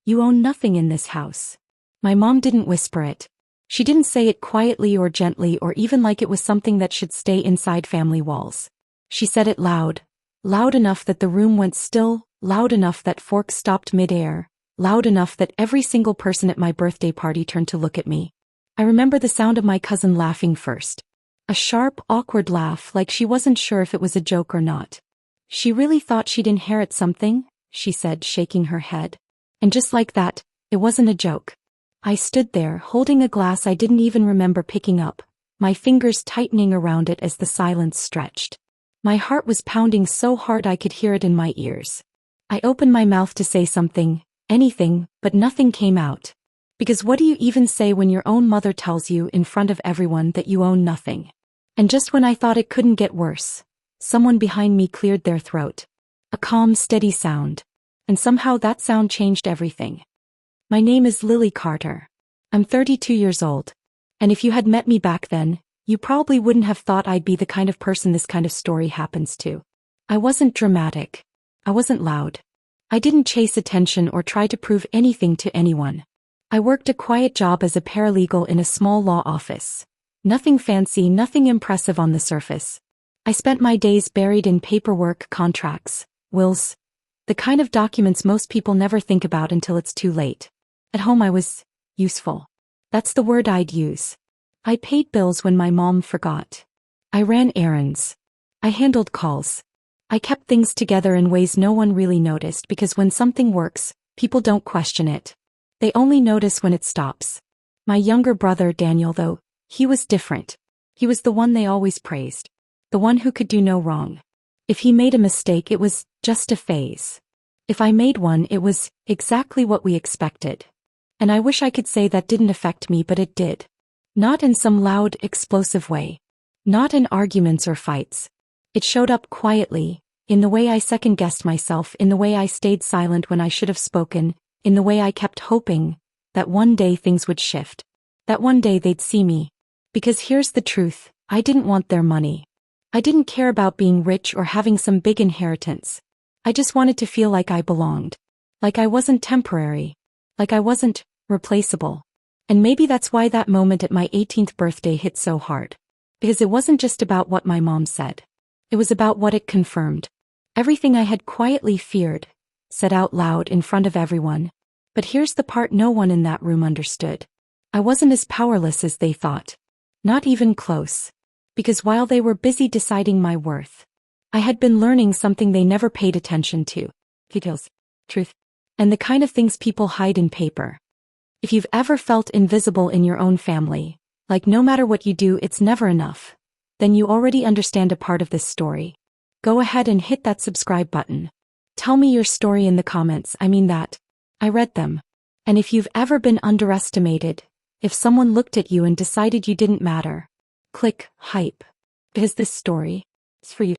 You own nothing in this house. My mom didn't whisper it. She didn't say it quietly or gently or even like it was something that should stay inside family walls. She said it loud. Loud enough that the room went still, loud enough that forks stopped mid-air, loud enough that every single person at my birthday party turned to look at me. I remember the sound of my cousin laughing first. A sharp, awkward laugh like she wasn't sure if it was a joke or not. She really thought she'd inherit something, she said, shaking her head. And just like that, it wasn't a joke. I stood there, holding a glass I didn't even remember picking up, my fingers tightening around it as the silence stretched. My heart was pounding so hard I could hear it in my ears. I opened my mouth to say something, anything, but nothing came out. Because what do you even say when your own mother tells you in front of everyone that you own nothing? And just when I thought it couldn't get worse, someone behind me cleared their throat. A calm, steady sound. And somehow that sound changed everything. My name is Lily Carter. I'm 32 years old. And if you had met me back then, you probably wouldn't have thought I'd be the kind of person this kind of story happens to. I wasn't dramatic. I wasn't loud. I didn't chase attention or try to prove anything to anyone. I worked a quiet job as a paralegal in a small law office. Nothing fancy, nothing impressive on the surface. I spent my days buried in paperwork, contracts, wills, the kind of documents most people never think about until it's too late. At home I was useful. That's the word I'd use. I paid bills when my mom forgot. I ran errands. I handled calls. I kept things together in ways no one really noticed because when something works, people don't question it. They only notice when it stops. My younger brother Daniel, though, he was different. He was the one they always praised. The one who could do no wrong. If he made a mistake, it was just a phase. If I made one, it was exactly what we expected. And I wish I could say that didn't affect me, but it did. Not in some loud, explosive way. Not in arguments or fights. It showed up quietly, in the way I second-guessed myself, in the way I stayed silent when I should have spoken, in the way I kept hoping that one day things would shift. That one day they'd see me. Because here's the truth, I didn't want their money. I didn't care about being rich or having some big inheritance. I just wanted to feel like I belonged. Like I wasn't temporary. Like I wasn't replaceable. And maybe that's why that moment at my 18th birthday hit so hard. Because it wasn't just about what my mom said. It was about what it confirmed. Everything I had quietly feared, said out loud in front of everyone. But here's the part no one in that room understood. I wasn't as powerless as they thought. Not even close. Because while they were busy deciding my worth, I had been learning something they never paid attention to. Details. Truth. And the kind of things people hide in paper. If you've ever felt invisible in your own family, like no matter what you do it's never enough, then you already understand a part of this story. Go ahead and hit that subscribe button. Tell me your story in the comments, I mean that. I read them. And if you've ever been underestimated, if someone looked at you and decided you didn't matter, click hype. Because this story is for you.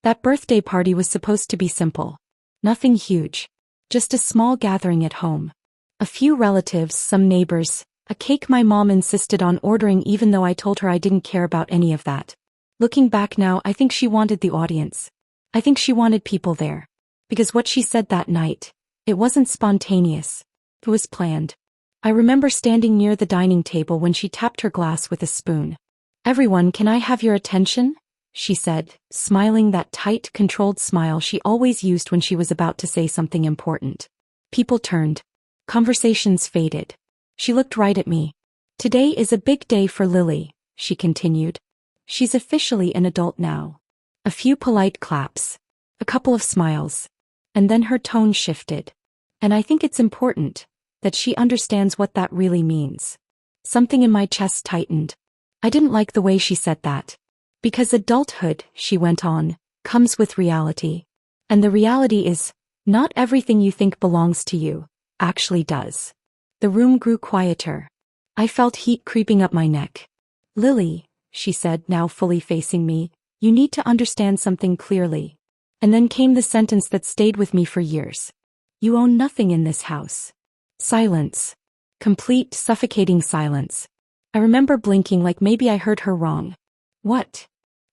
That birthday party was supposed to be simple. Nothing huge. Just a small gathering at home. A few relatives, some neighbors, a cake my mom insisted on ordering even though I told her I didn't care about any of that. Looking back now, I think she wanted the audience. I think she wanted people there. Because what she said that night, it wasn't spontaneous. It was planned. I remember standing near the dining table when she tapped her glass with a spoon. "Everyone, can I have your attention?" she said, smiling that tight, controlled smile she always used when she was about to say something important. People turned. Conversations faded. She looked right at me. "Today is a big day for Lily," she continued. "She's officially an adult now." A few polite claps. A couple of smiles. And then her tone shifted. And I think it's important that she understands what that really means. Something in my chest tightened. I didn't like the way she said that. Because adulthood, she went on, comes with reality. And the reality is, not everything you think belongs to you actually does. The room grew quieter. I felt heat creeping up my neck. "Lily," she said, now fully facing me, "you need to understand something clearly." And then came the sentence that stayed with me for years. "You own nothing in this house." Silence. Complete, suffocating silence. I remember blinking like maybe I heard her wrong. "What?"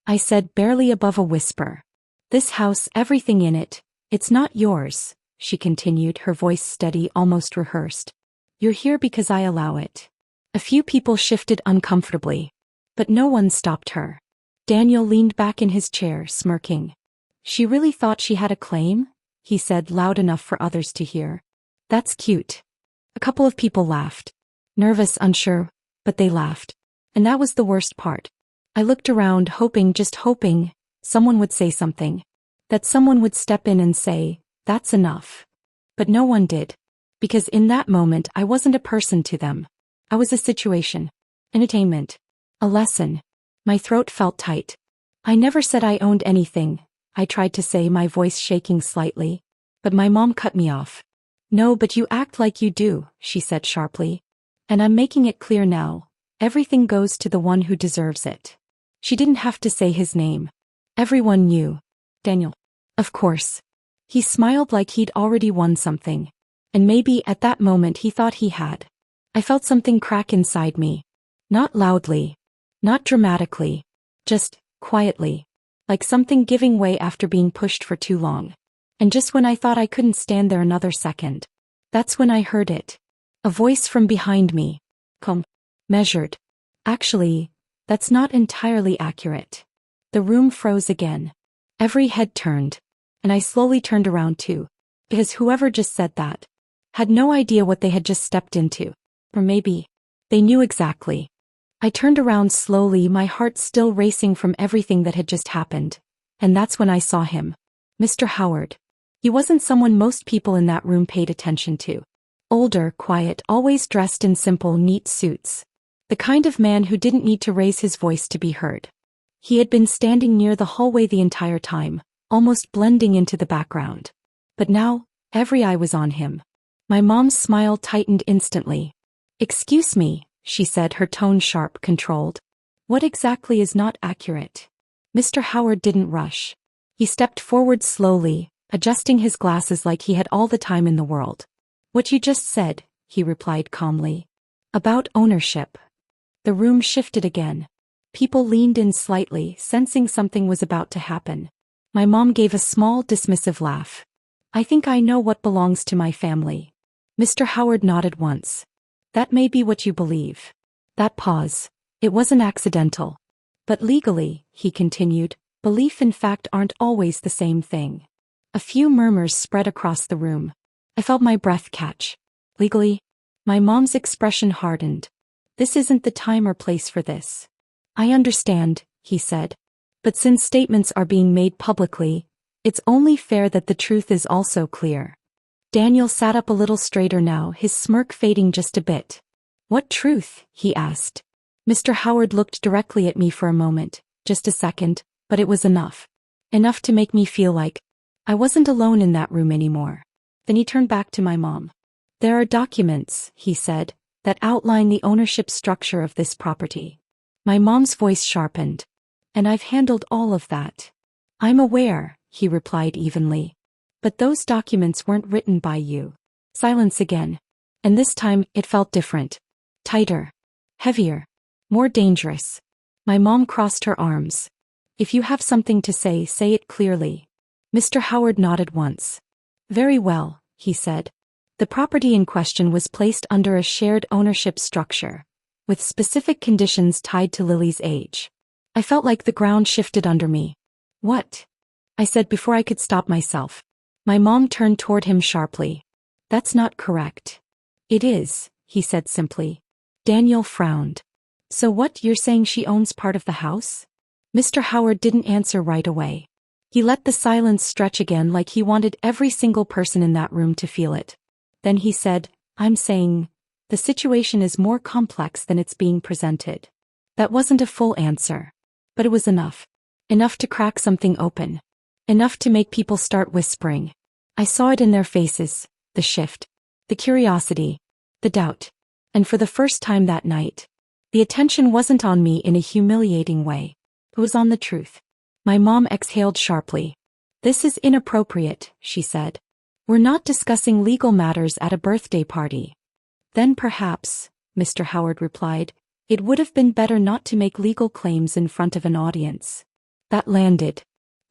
I said, barely above a whisper. "This house, everything in it, it's not yours. she continued, her voice steady, almost rehearsed. You're here because I allow it. A few people shifted uncomfortably, but no one stopped her. Daniel leaned back in his chair, smirking. She really thought she had a claim? He said, loud enough for others to hear. That's cute. A couple of people laughed. Nervous, unsure, but they laughed. And that was the worst part. I looked around, hoping, just hoping, someone would say something. That someone would step in and say, that's enough. But no one did. Because in that moment I wasn't a person to them. I was a situation. Entertainment. A lesson. My throat felt tight. I never said I owned anything, I tried to say, my voice shaking slightly. But my mom cut me off. No, but you act like you do, she said sharply. And I'm making it clear now. Everything goes to the one who deserves it. She didn't have to say his name. Everyone knew. Daniel. Of course. He smiled like he'd already won something. And maybe at that moment he thought he had. I felt something crack inside me. Not loudly. Not dramatically. Just quietly. Like something giving way after being pushed for too long. And just when I thought I couldn't stand there another second. That's when I heard it. A voice from behind me. Calm. Measured. Actually, that's not entirely accurate. The room froze again. Every head turned. And I slowly turned around too. Because whoever just said that had no idea what they had just stepped into. Or maybe they knew exactly. I turned around slowly, my heart still racing from everything that had just happened. And that's when I saw him. Mr. Howard. He wasn't someone most people in that room paid attention to. Older, quiet, always dressed in simple, neat suits. The kind of man who didn't need to raise his voice to be heard. He had been standing near the hallway the entire time, almost blending into the background. But now, every eye was on him. My mom's smile tightened instantly. Excuse me, she said, her tone sharp, controlled. What exactly is not accurate? Mr. Howard didn't rush. He stepped forward slowly, adjusting his glasses like he had all the time in the world. What you just said, he replied calmly. About ownership. The room shifted again. People leaned in slightly, sensing something was about to happen. My mom gave a small, dismissive laugh. I think I know what belongs to my family. Mr. Howard nodded once. That may be what you believe. That pause. It wasn't accidental. But legally, he continued, belief and fact aren't always the same thing. A few murmurs spread across the room. I felt my breath catch. Legally? My mom's expression hardened. This isn't the time or place for this. I understand, he said. But since statements are being made publicly, it's only fair that the truth is also clear. Daniel sat up a little straighter now, his smirk fading just a bit. What truth? He asked. Mr. Howard looked directly at me for a moment, just a second, but it was enough. Enough to make me feel like I wasn't alone in that room anymore. Then he turned back to my mom. There are documents, he said, that outline the ownership structure of this property. My mom's voice sharpened. And I've handled all of that. I'm aware, he replied evenly. But those documents weren't written by you. Silence again. And this time it felt different. Tighter. Heavier. More dangerous. My mom crossed her arms. If you have something to say it clearly. Mr. Howard nodded once. Very well, he said. The property in question was placed under a shared ownership structure, with specific conditions tied to Lily's age. I felt like the ground shifted under me. What? I said before I could stop myself. My mom turned toward him sharply. That's not correct. It is, he said simply. Daniel frowned. So what, you're saying she owns part of the house? Mr. Howard didn't answer right away. He let the silence stretch again like he wanted every single person in that room to feel it. Then he said, I'm saying, the situation is more complex than it's being presented. That wasn't a full answer. But it was enough. Enough to crack something open. Enough to make people start whispering. I saw it in their faces, the shift, the curiosity, the doubt. And for the first time that night, the attention wasn't on me in a humiliating way. It was on the truth. My mom exhaled sharply. This is inappropriate, she said. We're not discussing legal matters at a birthday party. Then perhaps, Mr. Howard replied, it would have been better not to make legal claims in front of an audience. That landed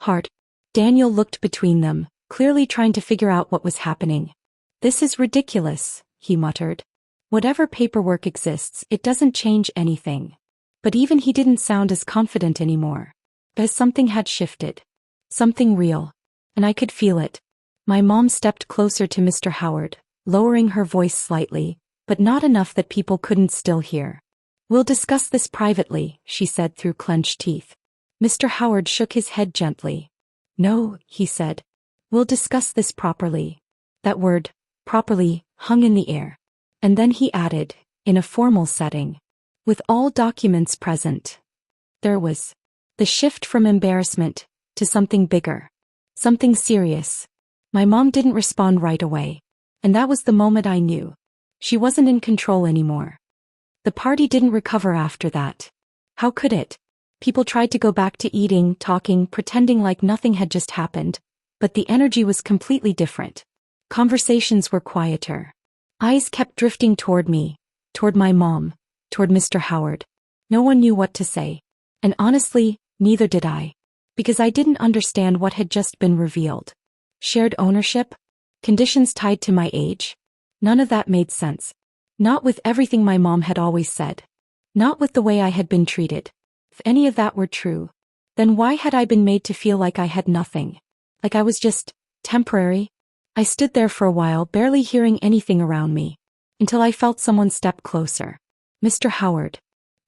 hard. Daniel looked between them, clearly trying to figure out what was happening. "This is ridiculous," he muttered. "Whatever paperwork exists, it doesn't change anything." But even he didn't sound as confident anymore. As something had shifted. Something real. And I could feel it. My mom stepped closer to Mr. Howard, lowering her voice slightly, but not enough that people couldn't still hear. "We'll discuss this privately," she said through clenched teeth. Mr. Howard shook his head gently. "No," he said. "We'll discuss this properly." That word, properly, hung in the air. And then he added, in a formal setting, "With all documents present." There was the shift from embarrassment to something bigger. Something serious. My mom didn't respond right away. And that was the moment I knew. She wasn't in control anymore. The party didn't recover after that. How could it? People tried to go back to eating, talking, pretending like nothing had just happened, but the energy was completely different. Conversations were quieter. Eyes kept drifting toward me, toward my mom, toward Mr. Howard. No one knew what to say. And honestly, neither did I. Because I didn't understand what had just been revealed. Shared ownership? Conditions tied to my age? None of that made sense. Not with everything my mom had always said. Not with the way I had been treated. If any of that were true, then why had I been made to feel like I had nothing? Like I was just temporary? I stood there for a while, barely hearing anything around me, until I felt someone step closer. "Mr. Howard."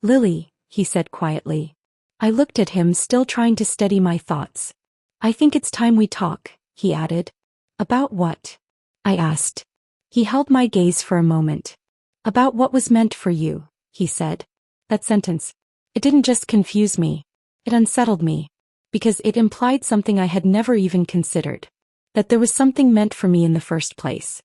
"Lily," he said quietly. I looked at him, still trying to steady my thoughts. "I think it's time we talk," he added. "About what?" I asked. He held my gaze for a moment. "About what was meant for you," he said. That sentence. It didn't just confuse me. It unsettled me. Because it implied something I had never even considered. That there was something meant for me in the first place.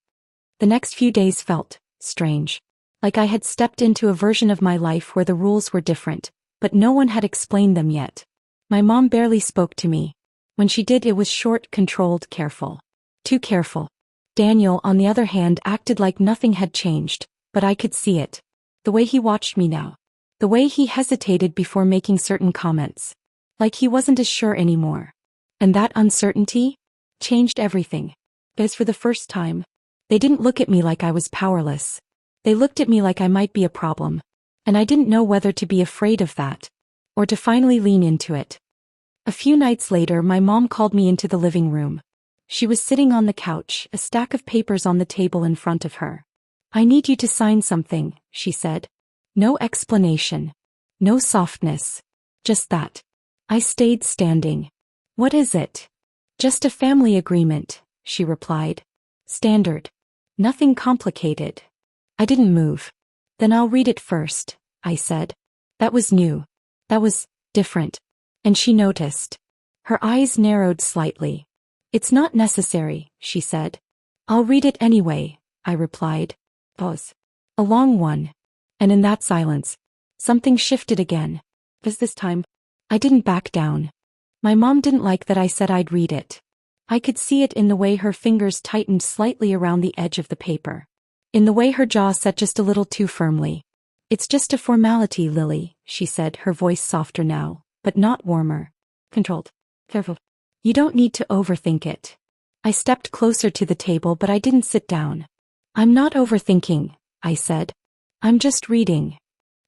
The next few days felt strange. Like I had stepped into a version of my life where the rules were different, but no one had explained them yet. My mom barely spoke to me. When she did, it was short, controlled, careful. Too careful. Daniel, on the other hand, acted like nothing had changed, but I could see it. The way he watched me now. The way he hesitated before making certain comments. Like he wasn't as sure anymore. And that uncertainty changed everything. As for the first time, they didn't look at me like I was powerless. They looked at me like I might be a problem. And I didn't know whether to be afraid of that, or to finally lean into it. A few nights later, my mom called me into the living room. She was sitting on the couch, a stack of papers on the table in front of her. "I need you to sign something," she said. No explanation. No softness. Just that. I stayed standing. "What is it?" "Just a family agreement," she replied. "Standard. Nothing complicated." I didn't move. "Then I'll read it first," I said. That was new. That was different. And she noticed. Her eyes narrowed slightly. "It's not necessary," she said. "I'll read it anyway," I replied. Pause. A long one. And in that silence, something shifted again. But this time, I didn't back down. My mom didn't like that I said I'd read it. I could see it in the way her fingers tightened slightly around the edge of the paper. In the way her jaw set just a little too firmly. "It's just a formality, Lily," she said, her voice softer now, but not warmer. Controlled. Careful. "You don't need to overthink it." I stepped closer to the table, but I didn't sit down. "I'm not overthinking," I said. "I'm just reading."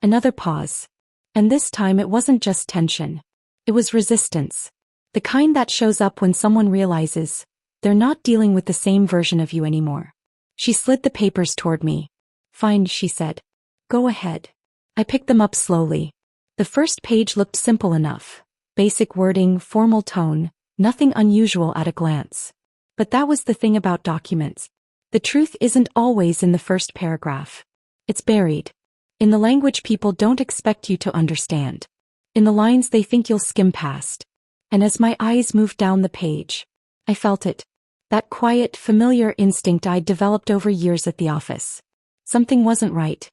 Another pause. And this time it wasn't just tension. It was resistance. The kind that shows up when someone realizes they're not dealing with the same version of you anymore. She slid the papers toward me. "Fine," she said. "Go ahead." I picked them up slowly. The first page looked simple enough. Basic wording, formal tone, nothing unusual at a glance. But that was the thing about documents. The truth isn't always in the first paragraph. It's buried. In the language people don't expect you to understand. In the lines they think you'll skim past. And as my eyes moved down the page, I felt it. That quiet, familiar instinct I'd developed over years at the office. Something wasn't right.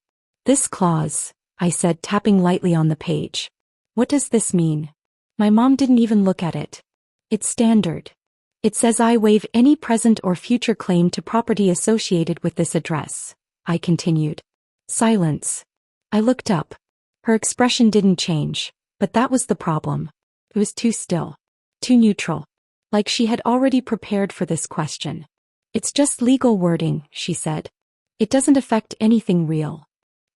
"This clause," I said, tapping lightly on the page. "What does this mean?" My mom didn't even look at it. "It's standard. It says I waive any present or future claim to property associated with this address," I continued. Silence. I looked up. Her expression didn't change, but that was the problem. It was too still. Too neutral. like she had already prepared for this question. It's just legal wording, she said. It doesn't affect anything real.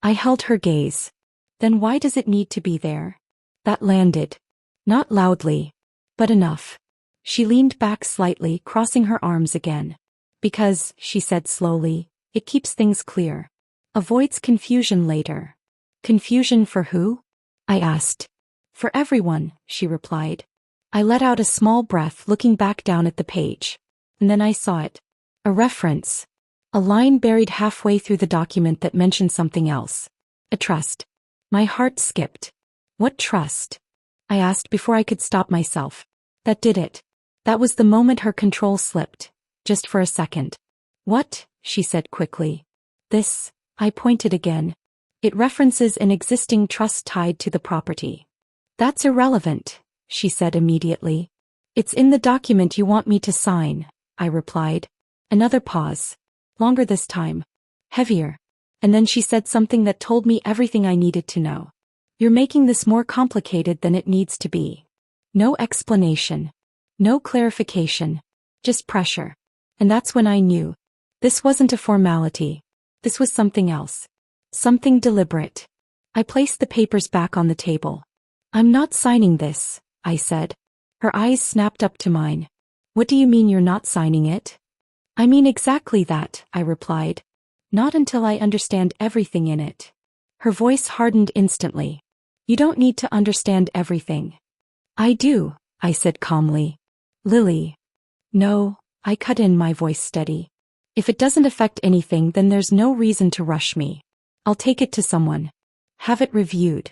I held her gaze. Then why does it need to be there? That landed. Not loudly, but enough. She leaned back slightly, crossing her arms again. Because, she said slowly, it keeps things clear. Avoids confusion later. Confusion for who? I asked. For everyone, she replied. I let out a small breath, looking back down at the page. And then I saw it. A reference. A line buried halfway through the document that mentioned something else. A trust. My heart skipped. What trust? I asked before I could stop myself. That did it. That was the moment her control slipped. Just for a second. What? She said quickly. This, I pointed again. It references an existing trust tied to the property. That's irrelevant, she said immediately. It's in the document you want me to sign, I replied. Another pause. Longer this time. Heavier. And then she said something that told me everything I needed to know. You're making this more complicated than it needs to be. No explanation. No clarification. Just pressure. And that's when I knew. This wasn't a formality. This was something else. Something deliberate. I placed the papers back on the table. I'm not signing this, I said. Her eyes snapped up to mine. What do you mean you're not signing it? I mean exactly that, I replied. Not until I understand everything in it. Her voice hardened instantly. You don't need to understand everything. I do, I said calmly. Lily. No, I cut in, my voice steady. If it doesn't affect anything, then there's no reason to rush me. I'll take it to someone. Have it reviewed.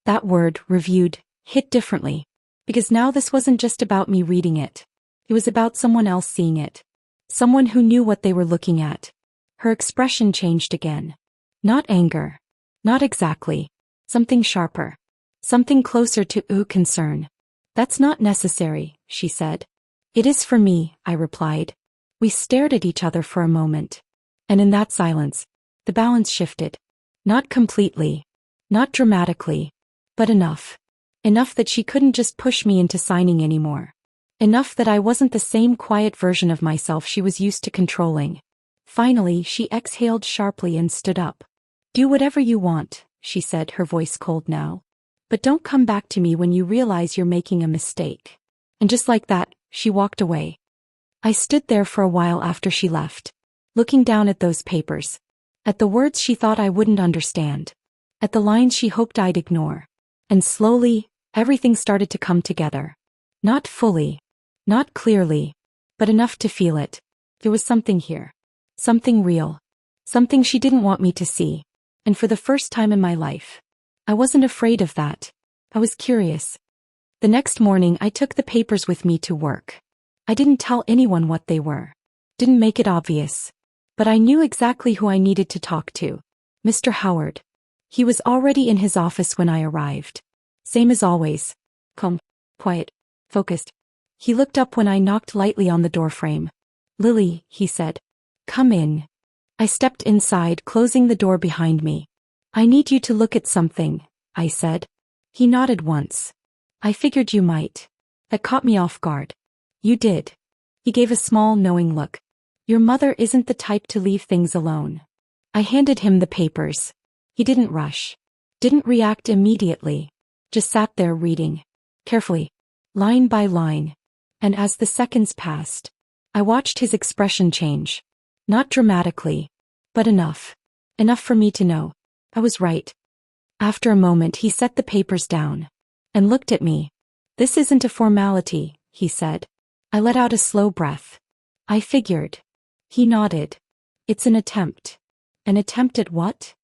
That word, reviewed, hit differently. Because now this wasn't just about me reading it. It was about someone else seeing it. Someone who knew what they were looking at. Her expression changed again. Not anger. Not exactly. Something sharper. Something closer to concern. That's not necessary, she said. It is for me, I replied. We stared at each other for a moment. And in that silence, the balance shifted. Not completely. Not dramatically. But enough. Enough that she couldn't just push me into signing anymore. Enough that I wasn't the same quiet version of myself she was used to controlling. Finally, she exhaled sharply and stood up. Do whatever you want, she said, her voice cold now. But don't come back to me when you realize you're making a mistake. And just like that, she walked away. I stood there for a while after she left, looking down at those papers. At the words she thought I wouldn't understand. At the lines she hoped I'd ignore. And slowly, everything started to come together. Not fully. Not clearly. But enough to feel it. There was something here. Something real. Something she didn't want me to see. And for the first time in my life, I wasn't afraid of that. I was curious. The next morning I took the papers with me to work. I didn't tell anyone what they were. Didn't make it obvious. But I knew exactly who I needed to talk to. Mr. Howard. He was already in his office when I arrived. Same as always. Calm, quiet, focused. He looked up when I knocked lightly on the doorframe. Lily, he said. Come in. I stepped inside, closing the door behind me. I need you to look at something, I said. He nodded once. I figured you might. That caught me off guard. You did. He gave a small, knowing look. Your mother isn't the type to leave things alone. I handed him the papers. He didn't rush. Didn't react immediately. Just sat there reading. Carefully. Line by line. And as the seconds passed, I watched his expression change. Not dramatically. But enough. Enough for me to know. I was right. After a moment he set the papers down. And looked at me. This isn't a formality, he said. I let out a slow breath. I figured. He nodded. It's an attempt. An attempt at what?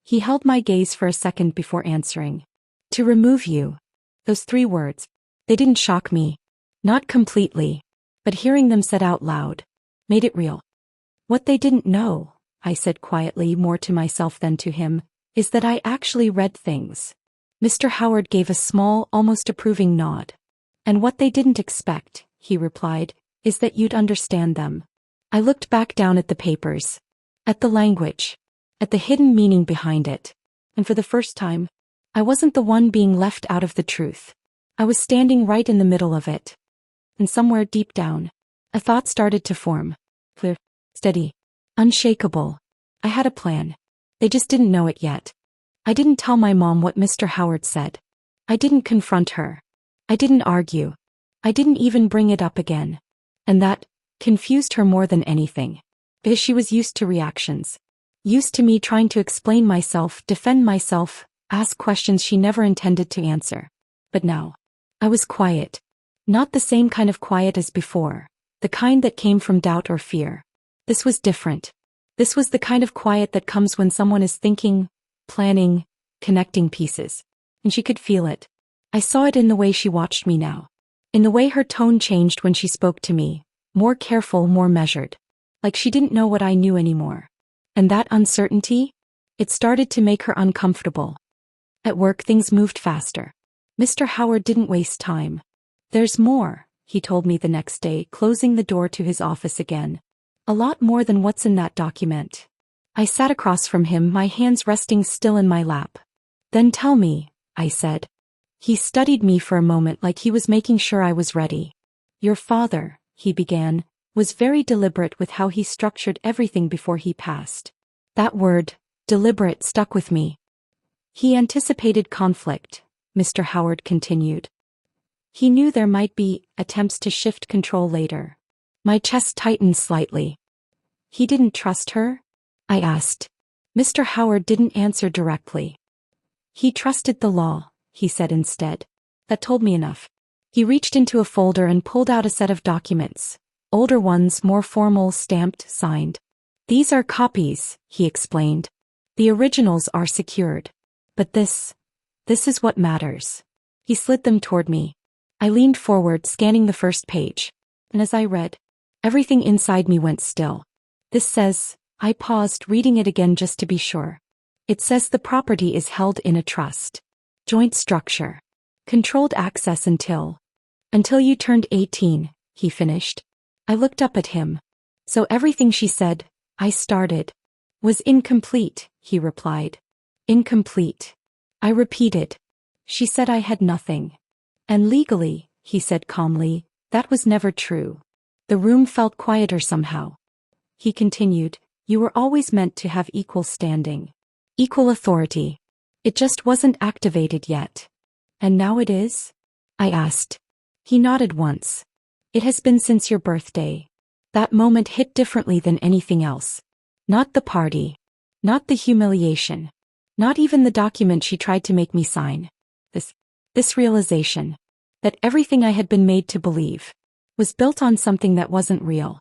He held my gaze for a second before answering. To remove you. Those 3 words. They didn't shock me. Not completely. But hearing them said out loud made it real. What they didn't know, I said quietly, more to myself than to him, is that I actually read things. Mr. Howard gave a small, almost approving nod. And what they didn't expect, he replied, is that you'd understand them. I looked back down at the papers. At the language. At the hidden meaning behind it. And for the first time, I wasn't the one being left out of the truth. I was standing right in the middle of it. and somewhere deep down, a thought started to form. Clear, steady, unshakable. I had a plan. They just didn't know it yet. I didn't tell my mom what Mr. Howard said. I didn't confront her. I didn't argue. I didn't even bring it up again. And that confused her more than anything. Because she was used to reactions. Used to me trying to explain myself, defend myself, ask questions she never intended to answer. But now, I was quiet. Not the same kind of quiet as before. The kind that came from doubt or fear. This was different. This was the kind of quiet that comes when someone is thinking, planning, connecting pieces. And she could feel it. I saw it in the way she watched me now. In the way her tone changed when she spoke to me. More careful, more measured. Like she didn't know what I knew anymore. And that uncertainty? It started to make her uncomfortable. At work things moved faster. Mr. Howard didn't waste time. There's more, he told me the next day, closing the door to his office again. A lot more than what's in that document. I sat across from him, my hands resting still in my lap. Then tell me, I said. He studied me for a moment like he was making sure I was ready. Your father, he began, was very deliberate with how he structured everything before he passed. That word, deliberate, stuck with me. He anticipated conflict, Mr. Howard continued. He knew there might be attempts to shift control later. My chest tightened slightly. He didn't trust her? I asked. Mr. Howard didn't answer directly. He trusted the law, he said instead. That told me enough. He reached into a folder and pulled out a set of documents. Older ones, more formal, stamped, signed. These are copies, he explained. The originals are secured. But this is what matters. He slid them toward me. I leaned forward, scanning the first page. And as I read, everything inside me went still. This says, I paused, reading it again just to be sure. It says the property is held in a trust. Joint structure. Controlled access until you turned 18, he finished. I looked up at him. So everything she said, I started, was incomplete, he replied. Incomplete. I repeated. She said I had nothing. And legally, he said calmly, that was never true. The room felt quieter somehow. He continued, you were always meant to have equal standing. Equal authority. It just wasn't activated yet. And now it is? I asked. He nodded once. It has been since your birthday. That moment hit differently than anything else. Not the party. Not the humiliation. Not even the document she tried to make me sign. This realization. That everything I had been made to believe was built on something that wasn't real.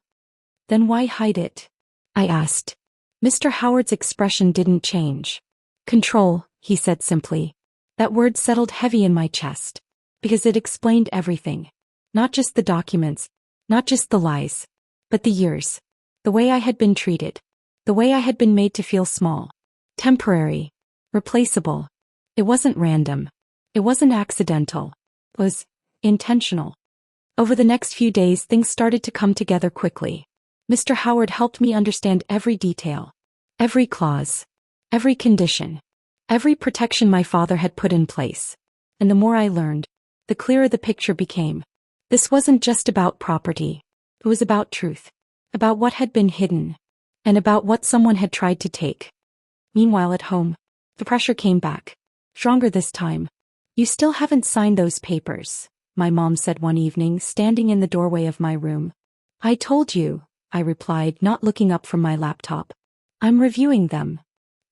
Then why hide it? I asked. Mr. Howard's expression didn't change. Control, he said simply. That word settled heavy in my chest. Because it explained everything. Not just the documents. Not just the lies. But the years. The way I had been treated. The way I had been made to feel small. Temporary. Replaceable. It wasn't random. It wasn't accidental. It was intentional. Over the next few days things started to come together quickly. Mr. Howard helped me understand every detail. Every clause. Every condition. Every protection my father had put in place. And the more I learned, the clearer the picture became. This wasn't just about property. It was about truth. About what had been hidden. And about what someone had tried to take. Meanwhile at home, the pressure came back. Stronger this time. You still haven't signed those papers, my mom said one evening, standing in the doorway of my room. I told you, I replied, not looking up from my laptop. I'm reviewing them.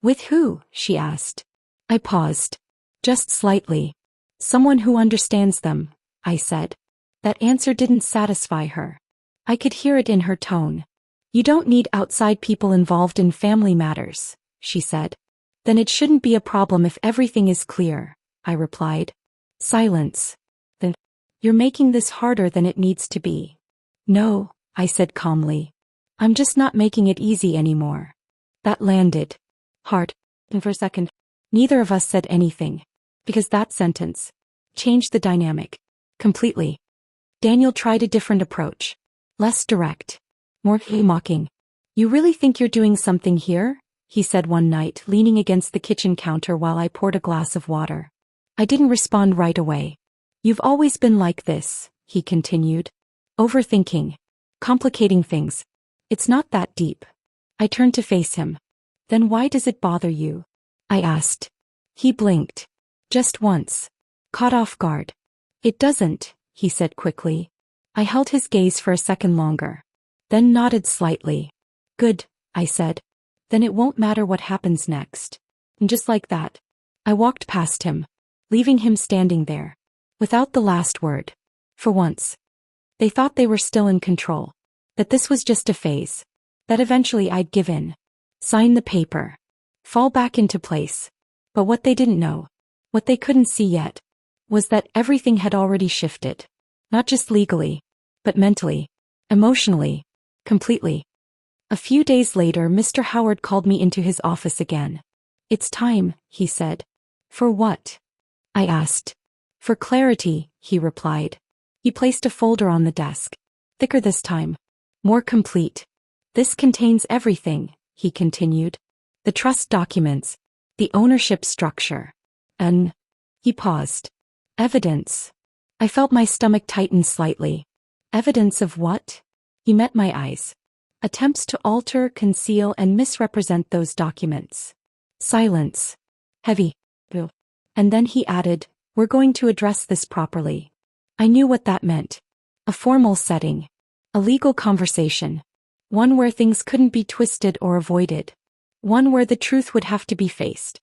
With who? She asked. I paused. Just slightly. Someone who understands them, I said. That answer didn't satisfy her. I could hear it in her tone. You don't need outside people involved in family matters, she said. Then it shouldn't be a problem if everything is clear, I replied. Silence. Then, you're making this harder than it needs to be. No, I said calmly. I'm just not making it easy anymore. That landed hard, and for a second, neither of us said anything, because that sentence changed the dynamic completely. Daniel tried a different approach. Less direct. More mocking. You really think you're doing something here? He said one night, leaning against the kitchen counter while I poured a glass of water. I didn't respond right away. You've always been like this, he continued. Overthinking. Complicating things. It's not that deep. I turned to face him. Then why does it bother you? I asked. He blinked. Just once. Caught off guard. It doesn't, he said quickly. I held his gaze for a second longer. Then nodded slightly. Good, I said. Then it won't matter what happens next. And just like that, I walked past him, leaving him standing there, without the last word. For once. They thought they were still in control. That this was just a phase. That eventually I'd give in. Sign the paper. Fall back into place. But what they didn't know, what they couldn't see yet, was that everything had already shifted. Not just legally, but mentally, emotionally, completely. A few days later, Mr. Howard called me into his office again. It's time, he said. For what? I asked. For clarity, he replied. He placed a folder on the desk. Thicker this time. More complete. This contains everything, he continued. The trust documents, the ownership structure. And he paused. Evidence. I felt my stomach tighten slightly. Evidence of what? He met my eyes. Attempts to alter, conceal, and misrepresent those documents. Silence. Heavy. And then he added, we're going to address this properly. I knew what that meant. A formal setting. A legal conversation. One where things couldn't be twisted or avoided. One where the truth would have to be faced.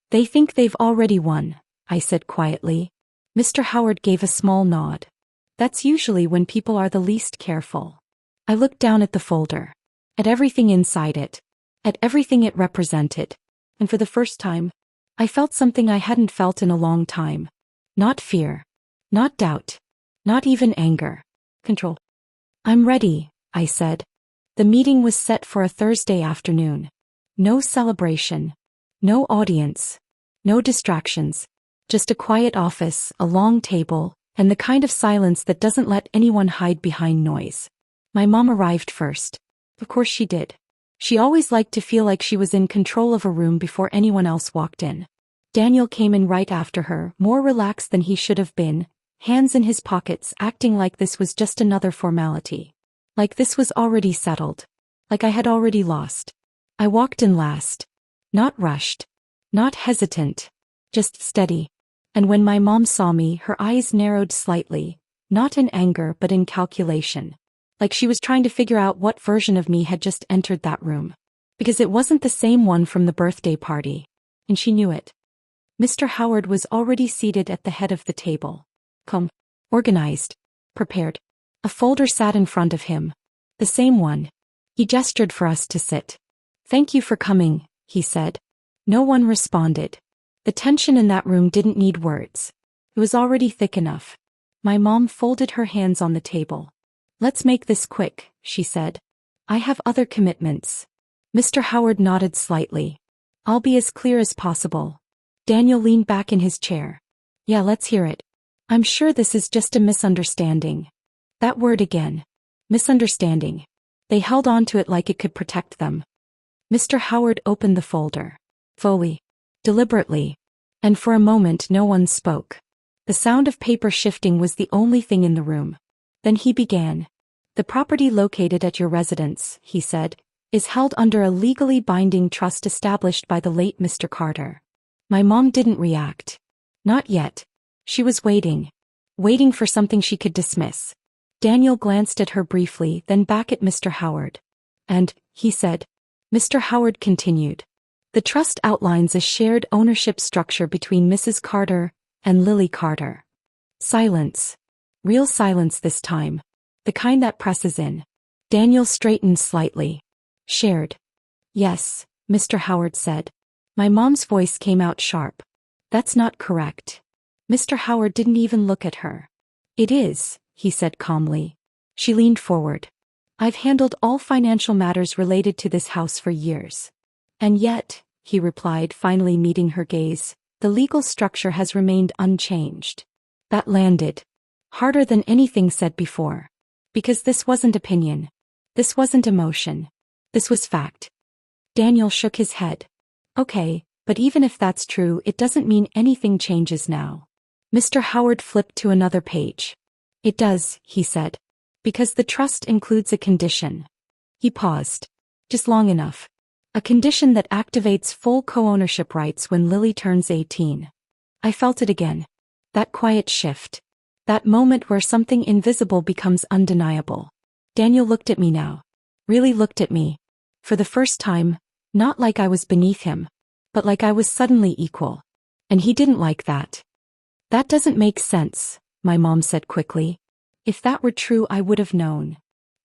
They think they've already won, I said quietly. Mr. Howard gave a small nod. That's usually when people are the least careful. I looked down at the folder. At everything inside it. At everything it represented. And for the first time, I felt something I hadn't felt in a long time. Not fear. Not doubt. Not even anger. Control. I'm ready, I said. The meeting was set for a Thursday afternoon. No celebration. No audience. No distractions. Just a quiet office, a long table, and the kind of silence that doesn't let anyone hide behind noise. My mom arrived first. Of course she did. She always liked to feel like she was in control of a room before anyone else walked in. Daniel came in right after her, more relaxed than he should have been, hands in his pockets, acting like this was just another formality. Like this was already settled. Like I had already lost. I walked in last. Not rushed. Not hesitant. Just steady. And when my mom saw me, her eyes narrowed slightly, not in anger but in calculation. Like she was trying to figure out what version of me had just entered that room. Because it wasn't the same one from the birthday party. And she knew it. Mr. Howard was already seated at the head of the table. Calm. Organized. Prepared. A folder sat in front of him. The same one. He gestured for us to sit. Thank you for coming, he said. No one responded. The tension in that room didn't need words. It was already thick enough. My mom folded her hands on the table. Let's make this quick, she said. I have other commitments. Mr. Howard nodded slightly. I'll be as clear as possible. Daniel leaned back in his chair. Yeah, let's hear it. I'm sure this is just a misunderstanding. That word again. Misunderstanding. They held on to it like it could protect them. Mr. Howard opened the folder. Fully. Deliberately. And for a moment no one spoke. The sound of paper shifting was the only thing in the room. Then he began. The property located at your residence, he said, is held under a legally binding trust established by the late Mr. Carter. My mom didn't react. Not yet. She was waiting. Waiting for something she could dismiss. Daniel glanced at her briefly, then back at Mr. Howard. And, he said. Mr. Howard continued. The trust outlines a shared ownership structure between Mrs. Carter and Lily Carter. Silence. Real silence this time. The kind that presses in. Daniel straightened slightly. Shared. Yes, Mr. Howard said. My mom's voice came out sharp. That's not correct. Mr. Howard didn't even look at her. It is, he said calmly. She leaned forward. I've handled all financial matters related to this house for years. And yet, he replied, finally meeting her gaze, the legal structure has remained unchanged. That landed. Harder than anything said before. Because this wasn't opinion. This wasn't emotion. This was fact. Daniel shook his head. Okay, but even if that's true, it doesn't mean anything changes now. Mr. Howard flipped to another page. It does, he said. Because the trust includes a condition. He paused. Just long enough. A condition that activates full co-ownership rights when Lily turns 18. I felt it again. That quiet shift. That moment where something invisible becomes undeniable. Daniel looked at me now. Really looked at me. For the first time, not like I was beneath him, but like I was suddenly equal. And he didn't like that. That doesn't make sense, my mom said quickly. If that were true, I would have known.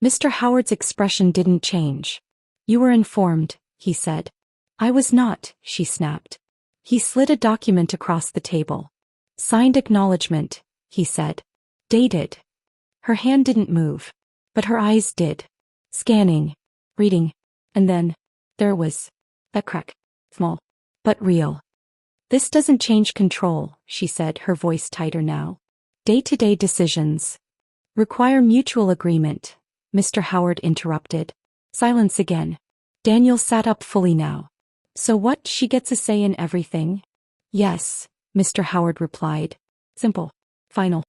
Mr. Howard's expression didn't change. You were informed, he said. I was not, she snapped. He slid a document across the table. Signed acknowledgement, he said. Dated. Her hand didn't move, but her eyes did. Scanning, reading, and then, there was that crack. Small, but real. This doesn't change control, she said, her voice tighter now. Day-to-day decisions require mutual agreement, Mr. Howard interrupted. Silence again. Daniel sat up fully now. So what, she gets a say in everything? Yes, Mr. Howard replied. Simple. Final.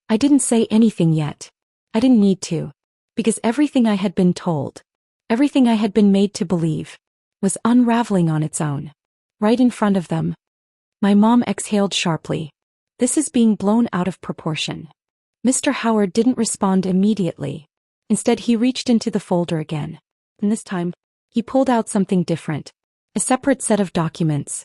I didn't say anything yet. I didn't need to. Because everything I had been told, everything I had been made to believe, was unraveling on its own. Right in front of them. My mom exhaled sharply. This is being blown out of proportion. Mr. Howard didn't respond immediately. Instead, he reached into the folder again. And this time, he pulled out something different. A separate set of documents.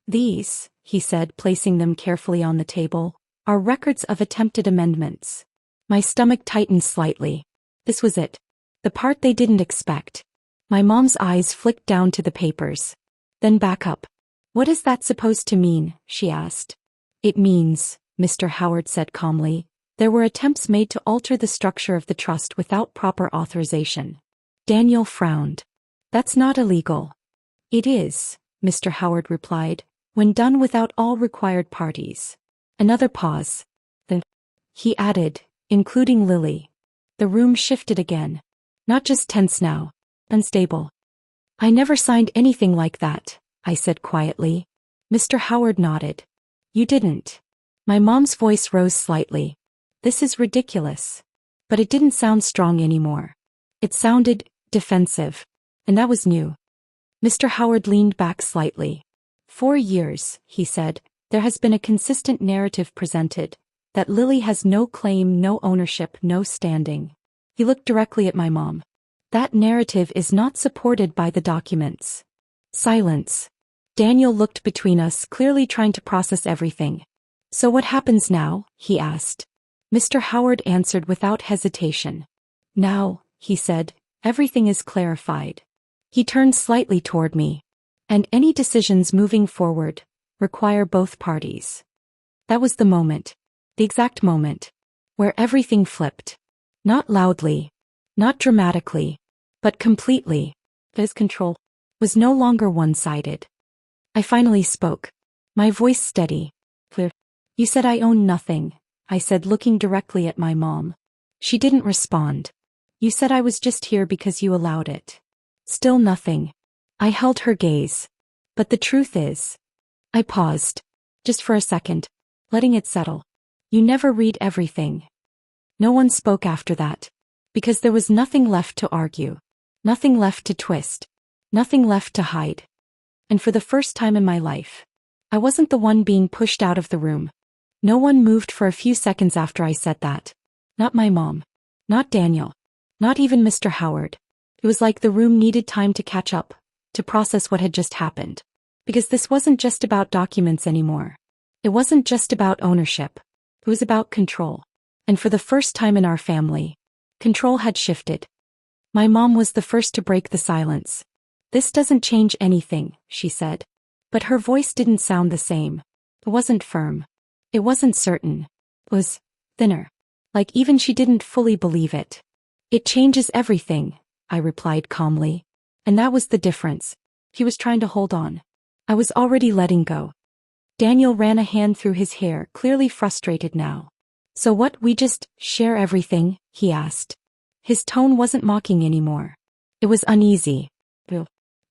These, he said, placing them carefully on the table, are records of attempted amendments. My stomach tightened slightly. This was it. The part they didn't expect. My mom's eyes flicked down to the papers. Then back up. What is that supposed to mean? She asked. It means, Mr. Howard said calmly, there were attempts made to alter the structure of the trust without proper authorization. Daniel frowned. That's not illegal. It is, Mr. Howard replied, when done without all required parties. Another pause. He added, including Lily. The room shifted again. Not just tense now. Unstable. I never signed anything like that, I said quietly. Mr. Howard nodded. You didn't. My mom's voice rose slightly. This is ridiculous. But it didn't sound strong anymore. It sounded defensive. And that was new. Mr. Howard leaned back slightly. 4 years, he said, there has been a consistent narrative presented, that Lily has no claim, no ownership, no standing. He looked directly at my mom. That narrative is not supported by the documents. Silence. Daniel looked between us, clearly trying to process everything. So what happens now? He asked. Mr. Howard answered without hesitation. Now, he said, everything is clarified. He turned slightly toward me. And any decisions moving forward require both parties. That was the moment. The exact moment. Where everything flipped. Not loudly. Not dramatically. But completely. His control was no longer one-sided. I finally spoke. My voice steady. Clear. You said I own nothing, I said, looking directly at my mom. She didn't respond. You said I was just here because you allowed it. Still nothing. I held her gaze. But the truth is. I paused. Just for a second. Letting it settle. You never read everything. No one spoke after that. Because there was nothing left to argue. Nothing left to twist. Nothing left to hide. And for the first time in my life, I wasn't the one being pushed out of the room. No one moved for a few seconds after I said that. Not my mom. Not Daniel. Not even Mr. Howard. It was like the room needed time to catch up, to process what had just happened. Because this wasn't just about documents anymore. It wasn't just about ownership. It was about control. And for the first time in our family, control had shifted. My mom was the first to break the silence. This doesn't change anything, she said. But her voice didn't sound the same. It wasn't firm. It wasn't certain. It was thinner. Like even she didn't fully believe it. It changes everything, I replied calmly. And that was the difference. He was trying to hold on. I was already letting go. Daniel ran a hand through his hair, clearly frustrated now. So what, we just share everything? He asked. His tone wasn't mocking anymore. It was uneasy.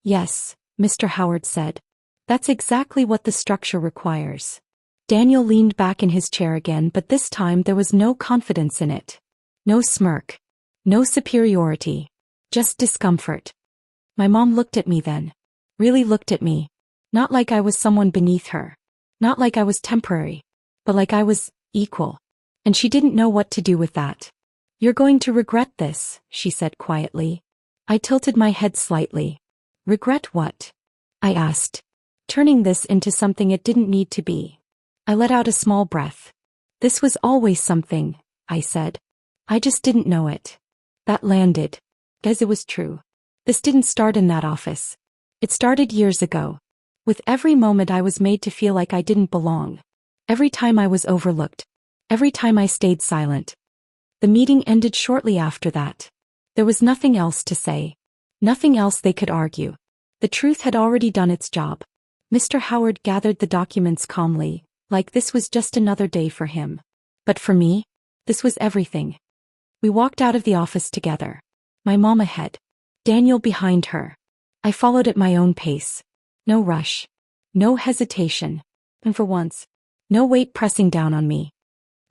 Yes, Mr. Howard said. That's exactly what the structure requires. Daniel leaned back in his chair again, but this time there was no confidence in it. No smirk. No superiority. Just discomfort. My mom looked at me then. Really looked at me. Not like I was someone beneath her. Not like I was temporary. But like I was equal. And she didn't know what to do with that. "You're going to regret this," she said quietly. I tilted my head slightly. "Regret what?" I asked. Turning this into something it didn't need to be. I let out a small breath. "This was always something," I said. "I just didn't know it." That landed. Guess it was true. This didn't start in that office. It started years ago. With every moment I was made to feel like I didn't belong. Every time I was overlooked. Every time I stayed silent. The meeting ended shortly after that. There was nothing else to say. Nothing else they could argue. The truth had already done its job. Mr. Howard gathered the documents calmly, like this was just another day for him. But for me, this was everything. We walked out of the office together. My mom ahead. Daniel behind her. I followed at my own pace. No rush. No hesitation. And for once, no weight pressing down on me.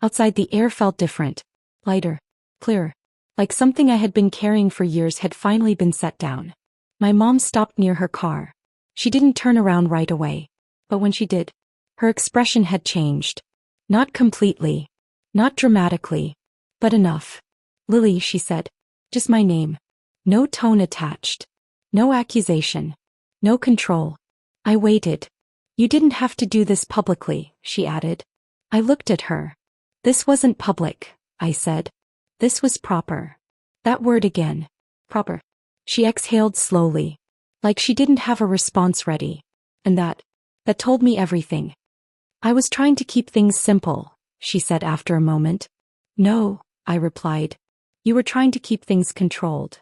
Outside the air felt different. Lighter. Clearer. Like something I had been carrying for years had finally been set down. My mom stopped near her car. She didn't turn around right away. But when she did, her expression had changed. Not completely. Not dramatically. But enough. "Lily," she said. Just my name. No tone attached. No accusation. No control. I waited. "You didn't have to do this publicly," she added. I looked at her. "This wasn't public," I said. "This was proper." That word again. Proper. She exhaled slowly. Like she didn't have a response ready. And that told me everything. "I was trying to keep things simple," she said after a moment. "No," I replied. "You were trying to keep things controlled."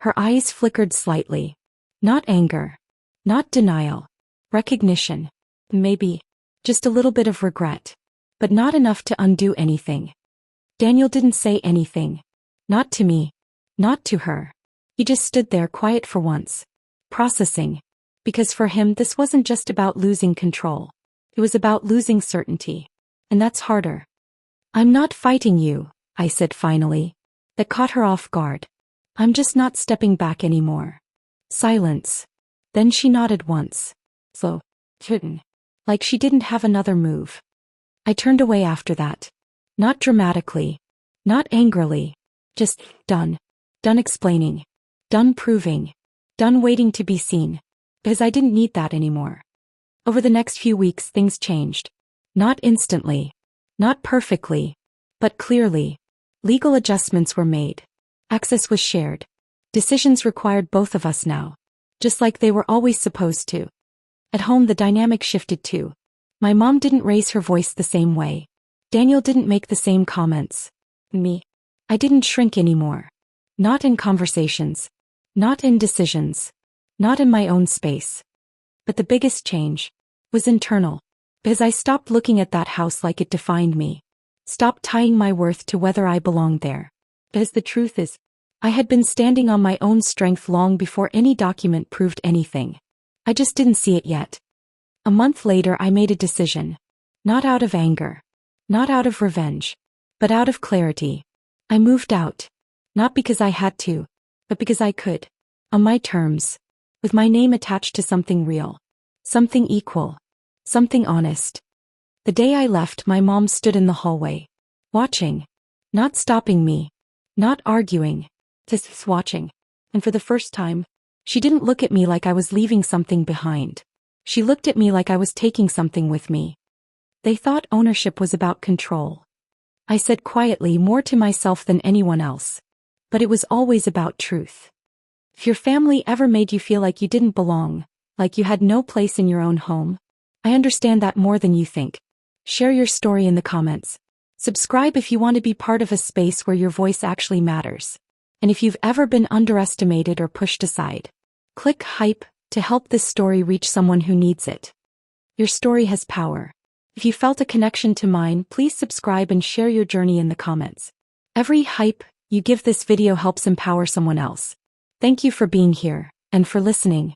Her eyes flickered slightly. Not anger. Not denial. Recognition. Maybe. Just a little bit of regret. But not enough to undo anything. Daniel didn't say anything. Not to me. Not to her. He just stood there quiet for once. Processing. Because for him this wasn't just about losing control. It was about losing certainty. And that's harder. "I'm not fighting you," I said finally. That caught her off guard. "I'm just not stepping back anymore." Silence. Then she nodded once. Slow. Hidden. Like she didn't have another move. I turned away after that. Not dramatically. Not angrily. Just done. Done explaining. Done proving. Done waiting to be seen. Because I didn't need that anymore. Over the next few weeks things changed. Not instantly. Not perfectly. But clearly. Legal adjustments were made. Access was shared. Decisions required both of us now. Just like they were always supposed to. At home the dynamic shifted too. My mom didn't raise her voice the same way. Daniel didn't make the same comments. Me. I didn't shrink anymore. Not in conversations. Not in decisions. Not in my own space. But the biggest change was internal. Because I stopped looking at that house like it defined me. Stopped tying my worth to whether I belonged there. Because the truth is, I had been standing on my own strength long before any document proved anything. I just didn't see it yet. A month later I made a decision. Not out of anger. Not out of revenge. But out of clarity. I moved out. Not because I had to. But because I could. On my terms. With my name attached to something real. Something equal. Something honest. The day I left my mom stood in the hallway. Watching. Not stopping me. Not arguing. Just watching. And for the first time, she didn't look at me like I was leaving something behind. She looked at me like I was taking something with me. They thought ownership was about control. I said quietly, more to myself than anyone else. But it was always about truth. If your family ever made you feel like you didn't belong, like you had no place in your own home, I understand that more than you think. Share your story in the comments. Subscribe if you want to be part of a space where your voice actually matters. And if you've ever been underestimated or pushed aside, click hype to help this story reach someone who needs it. Your story has power. If you felt a connection to mine, please subscribe and share your journey in the comments. Every hype you give this video helps empower someone else. Thank you for being here and for listening.